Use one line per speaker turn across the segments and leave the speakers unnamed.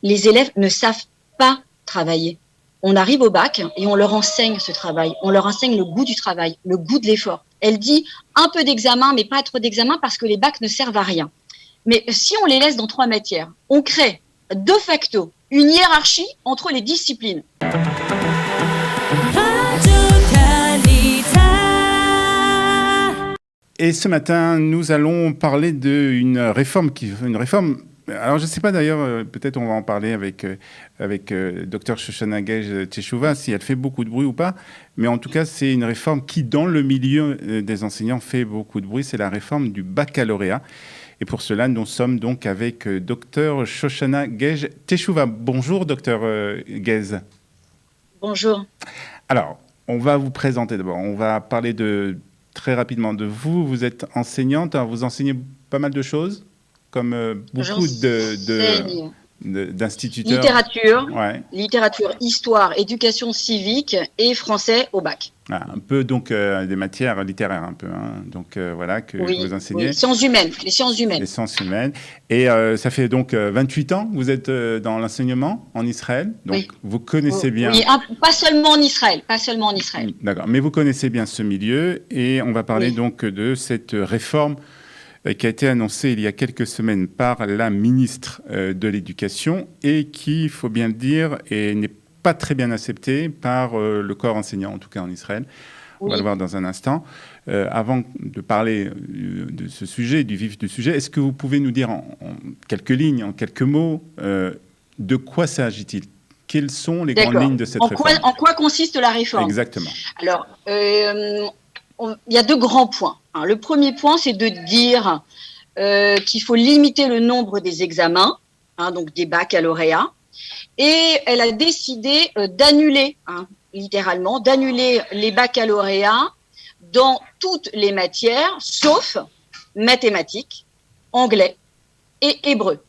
les élèves ne savent pas travailler. On arrive au bac et on leur enseigne ce travail. On leur enseigne le goût du travail, le goût de l'effort. Elle dit un peu d'examen, mais pas trop d'examen parce que les bacs ne servent à rien. Mais si on les laisse dans 3 matières, on crée de facto une hiérarchie entre les disciplines.
Et ce matin, nous allons parler d'une réforme alors, je ne sais pas d'ailleurs, peut-être on va en parler avec Dr Shoshana Guej Teshuvah, si elle fait beaucoup de bruit ou pas. Mais en tout cas, c'est une réforme qui, dans le milieu des enseignants, fait beaucoup de bruit. C'est la réforme du baccalauréat. Et pour cela, nous sommes donc avec Dr Shoshana Guej Teshuvah. Bonjour, Dr Guej.
Bonjour.
Alors, on va vous présenter d'abord. On va parler très rapidement de vous. Vous êtes enseignante. Alors, vous enseignez pas mal de choses comme beaucoup d'instituteurs.
Littérature, histoire, éducation civique et français au bac.
Ah, un peu donc des matières littéraires un peu, hein. Donc voilà que vous enseignez.
Oui. Sciences humaines, les sciences humaines.
Les sciences humaines. Et ça fait donc 28 ans que vous êtes dans l'enseignement en Israël. Donc vous connaissez bien.
Oui, pas seulement en Israël,
D'accord, mais vous connaissez bien ce milieu et on va parler donc de cette réforme qui a été annoncée il y a quelques semaines par la ministre de l'Éducation et qui, il faut bien le dire, n'est pas très bien acceptée par le corps enseignant, en tout cas en Israël. On va le voir dans un instant. Avant de parler de ce sujet, du vif du sujet, est-ce que vous pouvez nous dire en quelques lignes, en quelques mots, de quoi s'agit-il ? Quelles sont les grandes lignes de cette réforme ?
En quoi consiste la réforme ?
Exactement.
Alors, il y a 2 grands points. Le premier point, c'est de dire qu'il faut limiter le nombre des examens, donc des baccalauréats. Et elle a décidé d'annuler, littéralement, d'annuler les baccalauréats dans toutes les matières, sauf mathématiques, anglais et hébreu.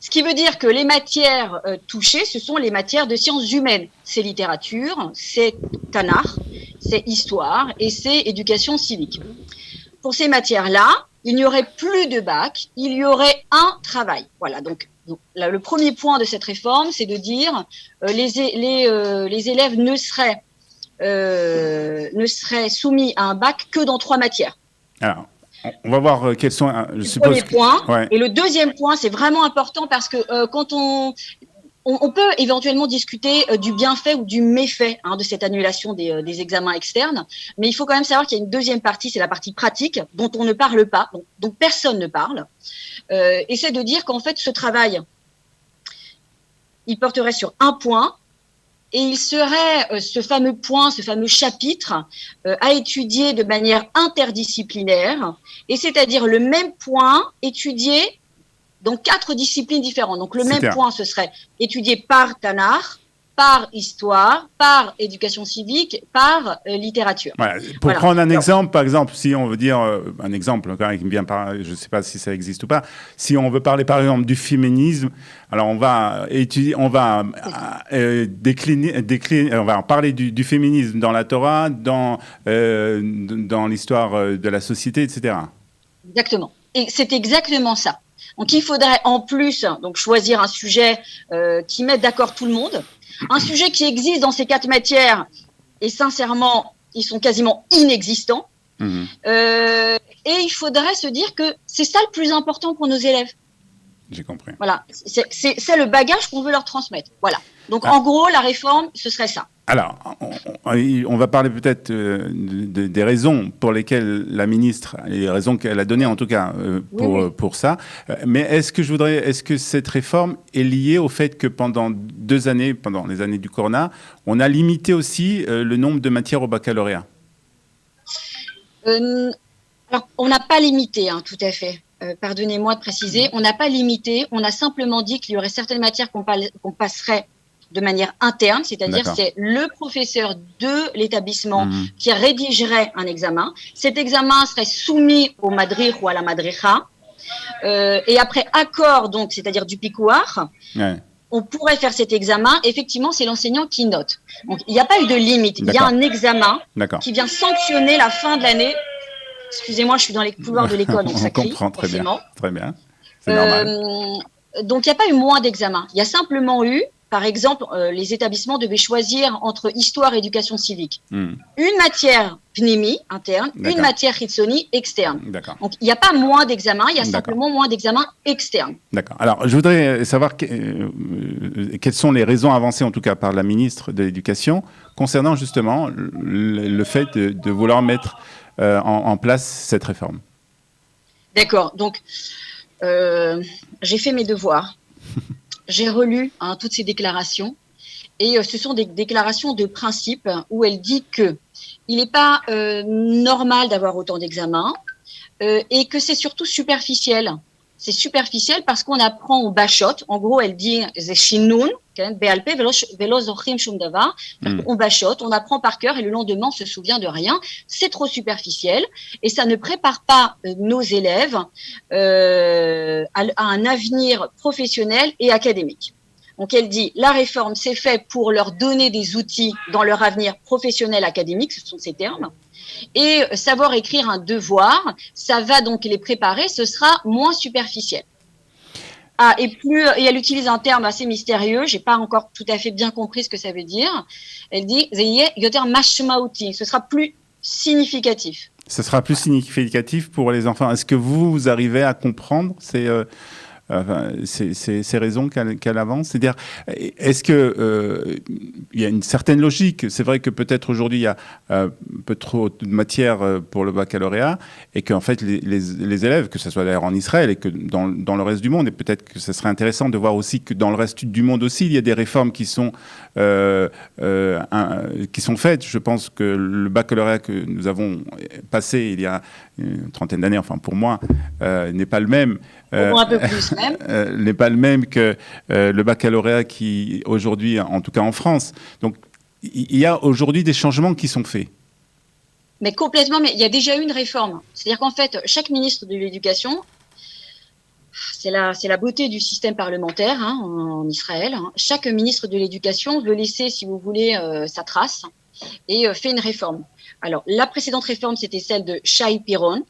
Ce qui veut dire que les matières touchées, ce sont les matières de sciences humaines. C'est littérature, c'est Tanakh, c'est histoire et c'est éducation civique. Pour ces matières-là, il n'y aurait plus de bac, il y aurait un travail. Voilà, donc là, le premier point de cette réforme, c'est de dire les élèves ne seraient soumis à un bac que dans 3 matières.
Alors, on va voir quels sont.
Je suppose. Premier point. Et le deuxième point, c'est vraiment important parce que quand on peut éventuellement discuter du bienfait ou du méfait de cette annulation des examens externes, mais il faut quand même savoir qu'il y a une deuxième partie, c'est la partie pratique, dont on ne parle pas, dont personne ne parle, et c'est de dire qu'en fait, ce travail, il porterait sur un point, et il serait ce fameux point, ce fameux chapitre à étudier de manière interdisciplinaire, et c'est-à-dire le même point étudié dans 4 disciplines différentes. Donc, le même point, ce serait étudié par Tanakh, par histoire, par éducation civique, par littérature.
Voilà. Pour prendre un exemple, par exemple, si on veut dire un exemple, quand même, bien je ne sais pas si ça existe ou pas, si on veut parler par exemple du féminisme, alors on va étudier, on va décliner, on va parler du féminisme dans la Torah, dans l'histoire de la société, etc.
Exactement. Et c'est exactement ça. Donc, il faudrait en plus choisir un sujet qui mette d'accord tout le monde. Un sujet qui existe dans ces 4 matières, et sincèrement, ils sont quasiment inexistants. Et il faudrait se dire que c'est ça le plus important pour nos élèves.
J'ai compris.
Voilà, c'est le bagage qu'on veut leur transmettre. Voilà. Donc, en gros, la réforme, ce serait ça.
Alors, on va parler peut-être des raisons pour lesquelles la ministre, les raisons qu'elle a données en tout cas pour ça. Mais est-ce que cette réforme est liée au fait que pendant les années du Corona, on a limité aussi le nombre de matières au baccalauréat ?
Alors, on n'a pas limité, tout à fait. Pardonnez-moi de préciser, on n'a pas limité. On a simplement dit qu'il y aurait certaines matières qu'on passerait de manière interne, c'est-à-dire c'est le professeur de l'établissement qui rédigerait un examen. Cet examen serait soumis au madrich ou à la madricha. Et après accord, donc, c'est-à-dire du picoar, on pourrait faire cet examen. Effectivement, c'est l'enseignant qui note. Donc, il n'y a pas eu de limite. Il y a un examen qui vient sanctionner la fin de l'année. Excusez-moi, je suis dans les couloirs de l'école, donc ça crie.
On comprend très bien. C'est normal.
Donc, il n'y a pas eu moins d'examens. Il y a simplement eu, par exemple, les établissements devaient choisir entre histoire et éducation civique. Une matière pnémi, interne, une matière hitsoni, externe. Donc, il n'y a pas moins d'examens, il y a simplement moins d'examens externes.
D'accord. Alors, je voudrais savoir quelles sont les raisons avancées, en tout cas par la ministre de l'Éducation, concernant justement le fait de vouloir mettre en place cette réforme.
D'accord. Donc, j'ai fait mes devoirs. J'ai relu toutes ces déclarations. Et ce sont des déclarations de principe où elle dit que il n'est pas normal d'avoir autant d'examens et que c'est surtout superficiel. C'est superficiel parce qu'on apprend au bachot. En gros, elle dit on bachote, on apprend par cœur et le lendemain on se souvient de rien. C'est trop superficiel et ça ne prépare pas nos élèves à un avenir professionnel et académique. Donc elle dit la réforme c'est fait pour leur donner des outils dans leur avenir professionnel académique, ce sont ces termes. Et savoir écrire un devoir, ça va donc les préparer, ce sera moins superficiel. Et elle utilise un terme assez mystérieux, j'ai pas encore tout à fait bien compris ce que ça veut dire. Elle dit yoter mashmaouti, ce sera plus significatif.
Ce sera plus significatif pour les enfants. Est-ce que vous arrivez à comprendre ces raisons qu'elle avance? C'est-à-dire, est-ce que il y a une certaine logique? C'est vrai que peut-être aujourd'hui il y a un peu trop de matière pour le baccalauréat et qu'en fait les élèves, que ce soit d'ailleurs en Israël et que dans le reste du monde, et peut-être que ce serait intéressant de voir aussi que dans le reste du monde aussi, il y a des réformes qui sont faites. Je pense que le baccalauréat que nous avons passé il y a une trentaine d'années, enfin pour moi, n'est pas le même.
Un peu plus même.
N'est pas le même que le baccalauréat qui, aujourd'hui, en tout cas en France. Donc, il y a aujourd'hui des changements qui sont faits.
Mais complètement, mais il y a déjà eu une réforme. C'est-à-dire qu'en fait, chaque ministre de l'Éducation, c'est la beauté du système parlementaire en Israël. Chaque ministre de l'Éducation veut laisser, si vous voulez, sa trace et fait une réforme. Alors, la précédente réforme, c'était celle de Shai Piron.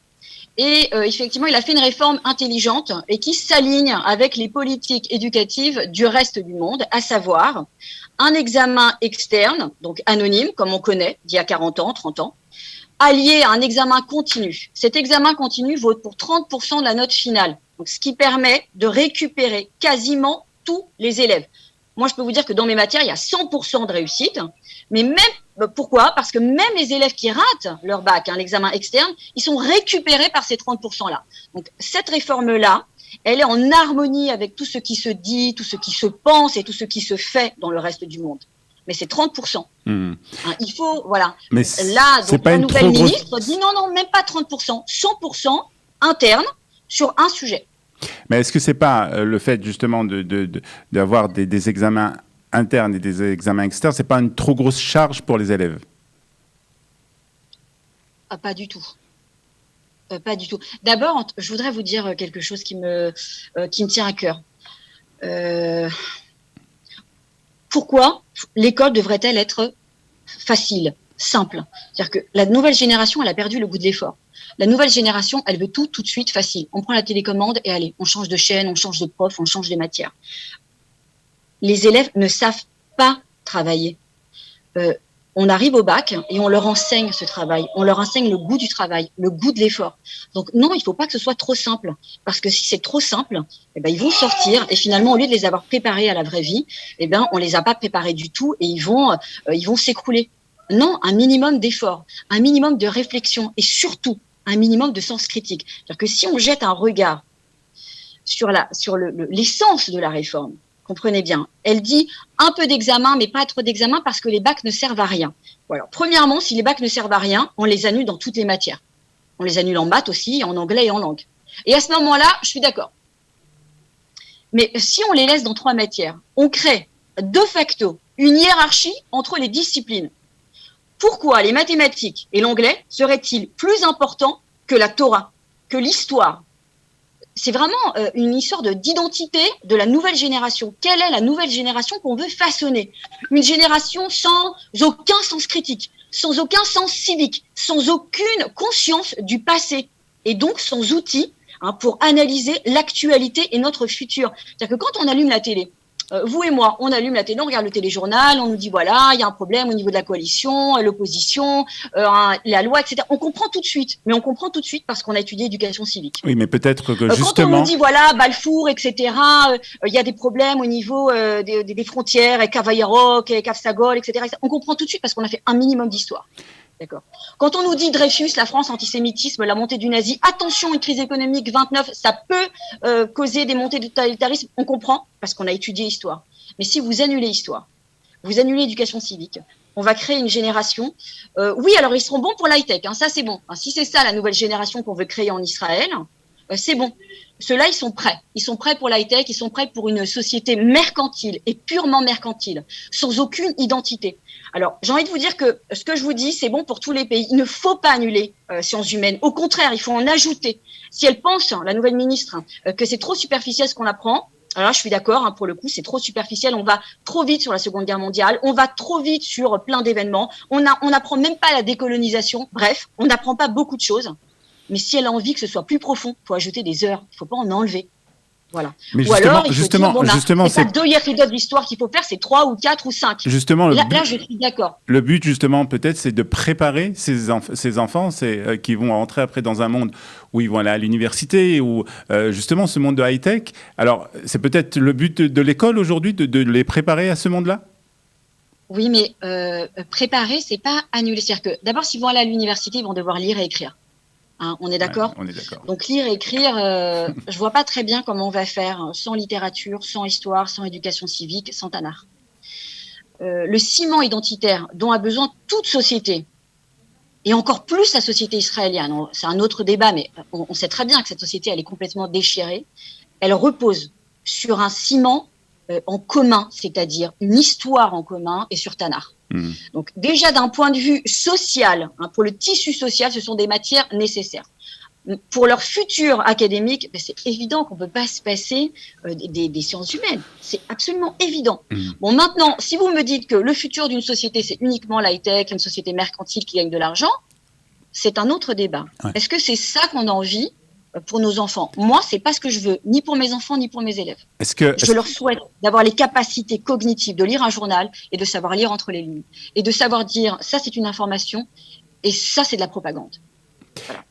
Et effectivement, il a fait une réforme intelligente et qui s'aligne avec les politiques éducatives du reste du monde, à savoir un examen externe, donc anonyme, comme on connaît, d'il y a 40 ans, 30 ans, allié à un examen continu. Cet examen continu vaut pour 30% de la note finale, donc ce qui permet de récupérer quasiment tous les élèves. Moi, je peux vous dire que dans mes matières, il y a 100% de réussite, mais même, pourquoi? Parce que même les élèves qui ratent leur bac, l'examen externe, ils sont récupérés par ces 30%-là. Donc, cette réforme-là, elle est en harmonie avec tout ce qui se dit, tout ce qui se pense et tout ce qui se fait dans le reste du monde. Mais c'est 30%. Il faut, voilà.
Mais
là, donc, la nouvelle ministre dit non, même pas 30%, 100% interne sur un sujet.
Mais est-ce que c'est pas le fait justement d'avoir des examens internes et des examens externes, c'est pas une trop grosse charge pour les élèves?
Pas du tout. Pas du tout. D'abord, je voudrais vous dire quelque chose qui me tient à cœur. Pourquoi l'école devrait-elle être facile, simple? C'est-à-dire que la nouvelle génération, elle a perdu le goût de l'effort. La nouvelle génération, elle veut tout de suite facile. On prend la télécommande et allez, on change de chaîne, on change de prof, on change de matière. Les élèves ne savent pas travailler. On arrive au bac et on leur enseigne ce travail. On leur enseigne le goût du travail, le goût de l'effort. Donc non, il ne faut pas que ce soit trop simple. Parce que si c'est trop simple, ils vont sortir et finalement, au lieu de les avoir préparés à la vraie vie, on ne les a pas préparés du tout et ils vont s'écrouler. Non, un minimum d'effort, un minimum de réflexion et surtout un minimum de sens critique. C'est-à-dire que si on jette un regard sur l'essence de la réforme, comprenez bien, elle dit un peu d'examen, mais pas trop d'examen parce que les bacs ne servent à rien. Voilà. Premièrement, si les bacs ne servent à rien, on les annule dans toutes les matières. On les annule en maths aussi, en anglais et en langue. Et à ce moment-là, je suis d'accord. Mais si on les laisse dans 3 matières, on crée de facto une hiérarchie entre les disciplines. Pourquoi les mathématiques et l'anglais seraient-ils plus importants que la Torah, que l'histoire? C'est vraiment une histoire d'identité de la nouvelle génération. Quelle est la nouvelle génération qu'on veut façonner? Une génération sans aucun sens critique, sans aucun sens civique, sans aucune conscience du passé et donc sans outils pour analyser l'actualité et notre futur. C'est-à-dire que quand on allume la télé, vous et moi, on allume la télé, on regarde le téléjournal, on nous dit voilà, il y a un problème au niveau de la coalition, l'opposition, la loi, etc. On comprend tout de suite, mais on comprend tout de suite parce qu'on a étudié l'éducation civique.
Oui, mais peut-être que justement...
Quand on nous dit voilà, Balfour, etc., il y a des problèmes au niveau des frontières, Cavallero, Cafsagol, etc., on comprend tout de suite parce qu'on a fait un minimum d'histoire. D'accord. Quand on nous dit Dreyfus, la France, antisémitisme, la montée du nazi, attention, une crise économique 29, ça peut causer des montées de totalitarisme, on comprend parce qu'on a étudié l'histoire. Mais si vous annulez l'histoire, vous annulez l'éducation civique, on va créer une génération. Oui, alors ils seront bons pour l'high-tech, ça c'est bon. Si c'est ça la nouvelle génération qu'on veut créer en Israël, c'est bon. Ceux-là, ils sont prêts. Ils sont prêts pour l'high-tech, ils sont prêts pour une société mercantile et purement mercantile, sans aucune identité. Alors, j'ai envie de vous dire que ce que je vous dis, c'est bon pour tous les pays. Il ne faut pas annuler sciences humaines. Au contraire, il faut en ajouter. Si elle pense, la nouvelle ministre, que c'est trop superficiel ce qu'on apprend, alors là, je suis d'accord, pour le coup, c'est trop superficiel. On va trop vite sur la Seconde Guerre mondiale. On va trop vite sur plein d'événements. On n'apprend même pas la décolonisation. Bref, on n'apprend pas beaucoup de choses. Mais si elle a envie que ce soit plus profond, il faut ajouter des heures. Il ne faut pas en enlever. Voilà.
Mais
ou alors, il faut
justement,
c'est pas 2 épisodes d'histoire qu'il faut faire, c'est 3 ou 4 ou 5.
Justement,
là, je suis d'accord.
Le but, justement, peut-être, c'est de préparer ces enfants qui vont entrer après dans un monde où ils vont aller à l'université, ou justement ce monde de high-tech. Alors, c'est peut-être le but de l'école aujourd'hui, de les préparer à ce monde-là ?
Oui, mais préparer, c'est pas annuler. C'est-à-dire que d'abord, s'ils vont aller à l'université, ils vont devoir lire et écrire. On est d'accord ?
Ouais, on est d'accord.
Donc lire et écrire, je vois pas très bien comment on va faire sans littérature, sans histoire, sans éducation civique, sans Tanakh. Le ciment identitaire dont a besoin toute société, et encore plus la société israélienne, c'est un autre débat, mais on sait très bien que cette société, elle est complètement déchirée, elle repose sur un ciment en commun, c'est-à-dire une histoire en commun et sur Tanakh. Donc déjà d'un point de vue social, pour le tissu social, ce sont des matières nécessaires. Pour leur futur académique, c'est évident qu'on ne peut pas se passer des sciences humaines. C'est absolument évident. Bon, maintenant, si vous me dites que le futur d'une société, c'est uniquement l'high-tech, une société mercantile qui gagne de l'argent, c'est un autre débat. Ouais. Est-ce que c'est ça qu'on a envie pour nos enfants? Moi, c'est pas ce que je veux, ni pour mes enfants, ni pour mes élèves. Je leur souhaite d'avoir les capacités cognitives de lire un journal et de savoir lire entre les lignes. Et de savoir dire, ça c'est une information et ça c'est de la propagande. Voilà.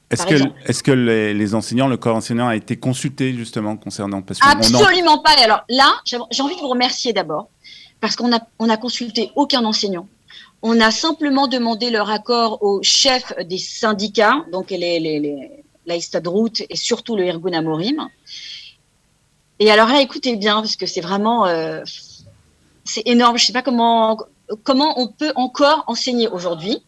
Est-ce que les enseignants, le corps enseignant a été consulté justement concernant...
Absolument pas. Et alors là, j'ai envie de vous remercier d'abord parce qu'on a consulté aucun enseignant. On a simplement demandé leur accord aux chefs des syndicats, donc la Histadrout et surtout le Irgun Amorim. Et alors là, écoutez bien, parce que c'est vraiment... c'est énorme. Je ne sais pas comment on peut encore enseigner aujourd'hui.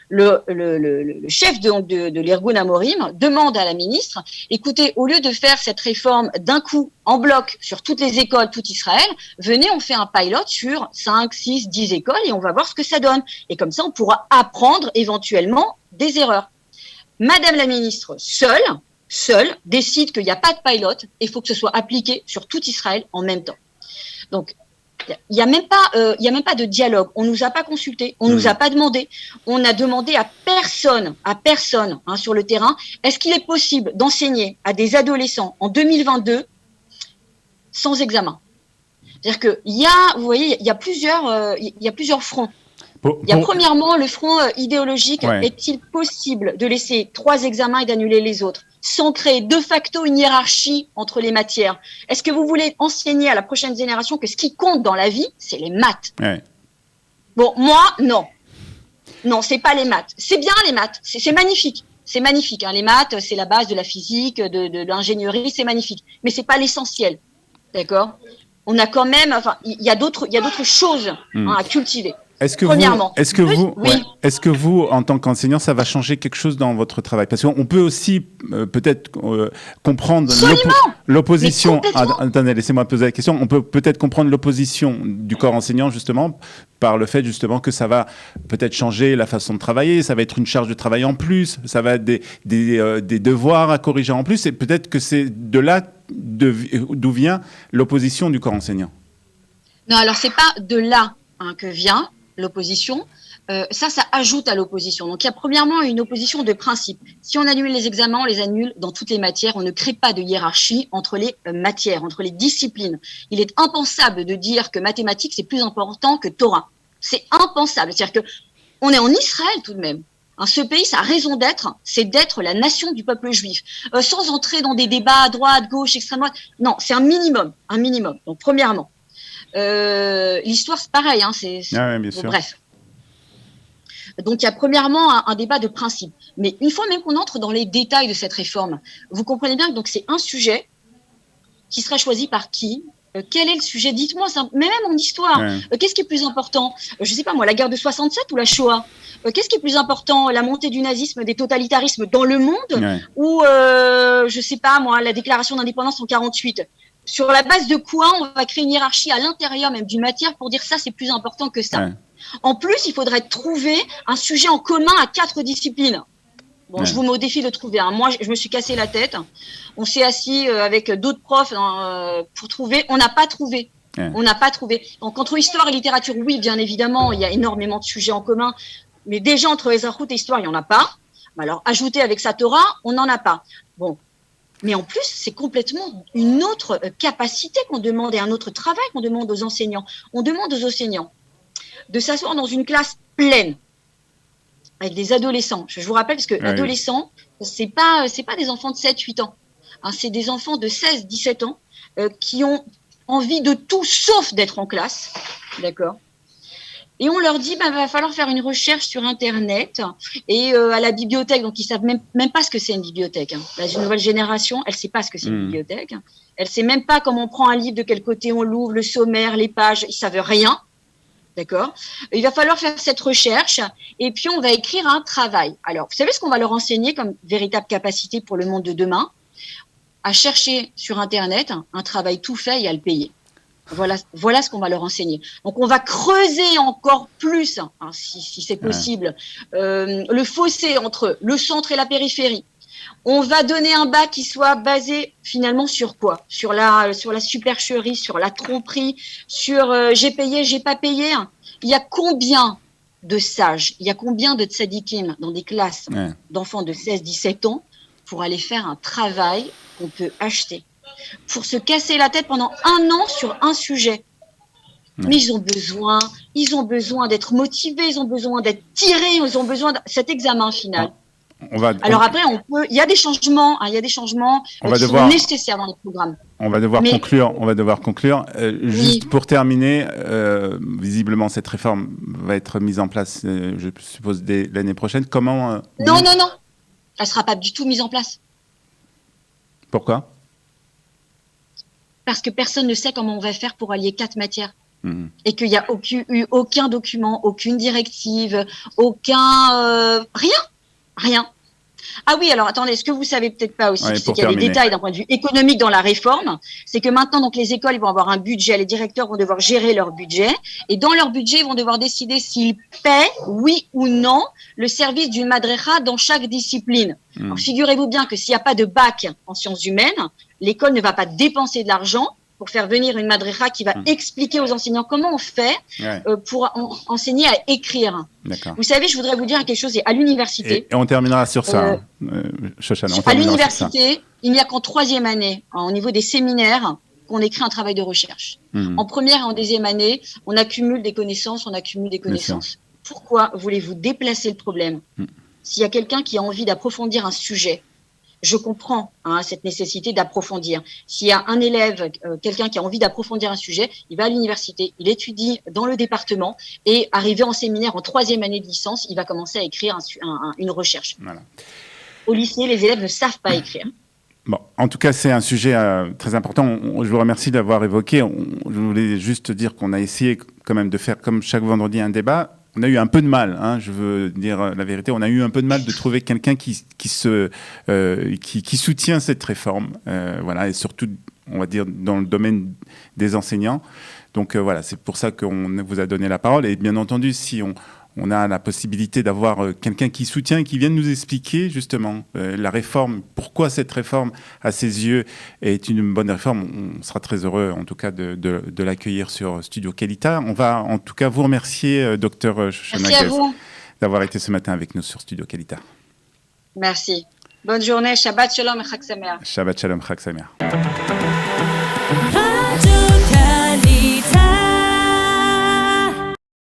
Le chef de l'Irgun Amorim demande à la ministre, écoutez, au lieu de faire cette réforme d'un coup, en bloc, sur toutes les écoles, tout Israël, venez, on fait un pilot sur 5, 6, 10 écoles et on va voir ce que ça donne. Et comme ça, on pourra apprendre éventuellement des erreurs. Madame la ministre, seule, décide qu'il n'y a pas de pilot et il faut que ce soit appliqué sur tout Israël en même temps. Donc, il n'y a même pas de dialogue. On ne nous a pas consultés, on ne nous a pas demandé. On a demandé à personne sur le terrain, est-ce qu'il est possible d'enseigner à des adolescents en 2022 sans examen? C'est-à-dire vous voyez, il y a plusieurs fronts. Il y a premièrement le front idéologique. Ouais. Est-il possible de laisser 3 examens et d'annuler les autres sans créer de facto une hiérarchie entre les matières? Est-ce que vous voulez enseigner à la prochaine génération que ce qui compte dans la vie, c'est les maths? Ouais. Bon, moi, non. Non, c'est pas les maths. C'est bien les maths, c'est magnifique. C'est magnifique. Les maths, c'est la base de la physique, de l'ingénierie, c'est magnifique. Mais c'est pas l'essentiel. D'accord? On a quand même, il y a d'autres choses à cultiver.
Est-ce que vous, en tant qu'enseignant, ça va changer quelque chose dans votre travail? Parce qu'on peut aussi peut-être comprendre l'opposition. Attendez, laissez-moi poser la question. On peut peut-être comprendre l'opposition du corps enseignant, justement, par le fait, justement, que ça va peut-être changer la façon de travailler, ça va être une charge de travail en plus, ça va être des devoirs à corriger en plus, et peut-être que c'est de là d'où vient l'opposition du corps enseignant.
Non, alors c'est pas de là que vient l'opposition. ça ajoute à l'opposition. Donc, il y a premièrement une opposition de principe. Si on annule les examens, on les annule dans toutes les matières. On ne crée pas de hiérarchie entre les matières, entre les disciplines. Il est impensable de dire que mathématiques, c'est plus important que Torah. C'est impensable. C'est-à-dire que on est en Israël tout de même. Ce pays, sa raison d'être, c'est d'être la nation du peuple juif. Sans entrer dans des débats à droite, gauche, extrême droite. Non, c'est un minimum. Donc, premièrement. L'histoire, c'est pareil.
Bien sûr.
Bref. Donc, il y a premièrement un débat de principe. Mais une fois même qu'on entre dans les détails de cette réforme, vous comprenez bien que donc, c'est un sujet qui sera choisi par qui ? Quel est le sujet ? Dites-moi, mais même en histoire, qu'est-ce qui est plus important ? Je ne sais pas moi, la guerre de 67 ou la Shoah ? Qu'est-ce qui est plus important ? La montée du nazisme, des totalitarismes dans le monde ou, je ne sais pas moi, la déclaration d'indépendance en 48 ? Sur la base de quoi on va créer une hiérarchie à l'intérieur même d'une matière pour dire ça, c'est plus important que ça ? En plus, il faudrait trouver un sujet en commun à 4 disciplines. Bon, je vous mets au défi de trouver un. Moi, je me suis cassé la tête. On s'est assis avec d'autres profs pour trouver. On n'a pas trouvé. On n'a pas trouvé. Donc, entre histoire et littérature, oui, bien évidemment, il y a énormément de sujets en commun. Mais déjà, entre Ezrahout et histoire, il n'y en a pas. Alors, ajouter avec sa Torah, on n'en a pas. Bon. Mais en plus, c'est complètement une autre capacité qu'on demande et un autre travail qu'on demande aux enseignants. On demande aux enseignants de s'asseoir dans une classe pleine avec des adolescents. Je vous rappelle, parce que l'adolescent, c'est pas des enfants de 7-8 ans. C'est des enfants de 16-17 ans qui ont envie de tout sauf d'être en classe. D'accord ? Et on leur dit, va falloir faire une recherche sur Internet et à la bibliothèque. Donc, ils savent même pas ce que c'est une bibliothèque. La nouvelle génération, elle sait pas ce que c'est une bibliothèque. Elle sait même pas comment on prend un livre, de quel côté on l'ouvre, le sommaire, les pages. Ils savent rien. D'accord ? Il va falloir faire cette recherche et puis on va écrire un travail. Alors, vous savez ce qu'on va leur enseigner comme véritable capacité pour le monde de demain ? À chercher sur Internet un travail tout fait et à le payer. Voilà ce qu'on va leur enseigner. Donc, on va creuser encore plus, si c'est possible, le fossé entre le centre et la périphérie. On va donner un bac qui soit basé finalement sur quoi ? Sur la supercherie, sur la tromperie, sur j'ai payé, j'ai pas payé. Il y a combien de sages, il y a combien de tzadikim dans des classes d'enfants de 16-17 ans pour aller faire un travail qu'on peut acheter, pour se casser la tête pendant 1 an sur un sujet. Mais ils ont besoin d'être motivés, ils ont besoin d'être tirés, ils ont besoin de cet examen final. Alors après, il y a des changements, qui sont nécessaires dans les programmes.
On va devoir conclure. Juste pour terminer, visiblement cette réforme va être mise en place, je suppose, dès l'année prochaine. Comment
Non. Elle ne sera pas du tout mise en place.
Pourquoi ?
Parce que personne ne sait comment on va faire pour allier 4 matières. Et qu'il n'y a eu aucun document, aucune directive, rien. Ah oui, alors attendez, ce que vous savez peut-être pas aussi, c'est qu'il y a des détails d'un point de vue économique dans la réforme, c'est que maintenant, donc, les écoles, ils vont avoir un budget, les directeurs vont devoir gérer leur budget, et dans leur budget, ils vont devoir décider s'ils paient, oui ou non, le service d'une madrecha dans chaque discipline. Alors, figurez-vous bien que s'il n'y a pas de bac en sciences humaines, l'école ne va pas dépenser de l'argent pour faire venir une madrecha qui va expliquer aux enseignants comment on fait pour enseigner à écrire.
D'accord.
Vous savez, je voudrais vous dire quelque chose, c'est à l'université.
Et on terminera sur ça, Shoshana.
À l'université, il n'y a qu'en 3e année, au niveau des séminaires, qu'on écrit un travail de recherche. En première et en 2e année, on accumule des connaissances, Pourquoi voulez-vous déplacer le problème ? S'il y a quelqu'un qui a envie d'approfondir un sujet, je comprends cette nécessité d'approfondir. S'il y a un élève, quelqu'un qui a envie d'approfondir un sujet, il va à l'université, il étudie dans le département et arrivé en séminaire en 3e année de licence, il va commencer à écrire une recherche. Voilà. Au lycée, les élèves ne savent pas écrire.
Bon, en tout cas, c'est un sujet très important. Je vous remercie d'avoir évoqué. Je voulais juste dire qu'on a essayé quand même de faire, comme chaque vendredi, un débat. On a eu un peu de mal, je veux dire la vérité, on a eu un peu de mal de trouver quelqu'un qui soutient cette réforme, et surtout, on va dire, dans le domaine des enseignants. Donc voilà, c'est pour ça qu'on vous a donné la parole. Et bien entendu, si on a la possibilité d'avoir quelqu'un qui soutient, qui vient nous expliquer justement la réforme, pourquoi cette réforme, à ses yeux, est une bonne réforme. On sera très heureux, en tout cas, de l'accueillir sur Studio Qualita. On va, en tout cas, vous remercier, Dr Shoshana Gez, d'avoir été ce matin avec nous sur Studio Qualita.
Merci. Bonne journée. Shabbat Shalom et Chag Sameach.
Shabbat Shalom, Chag Sameach.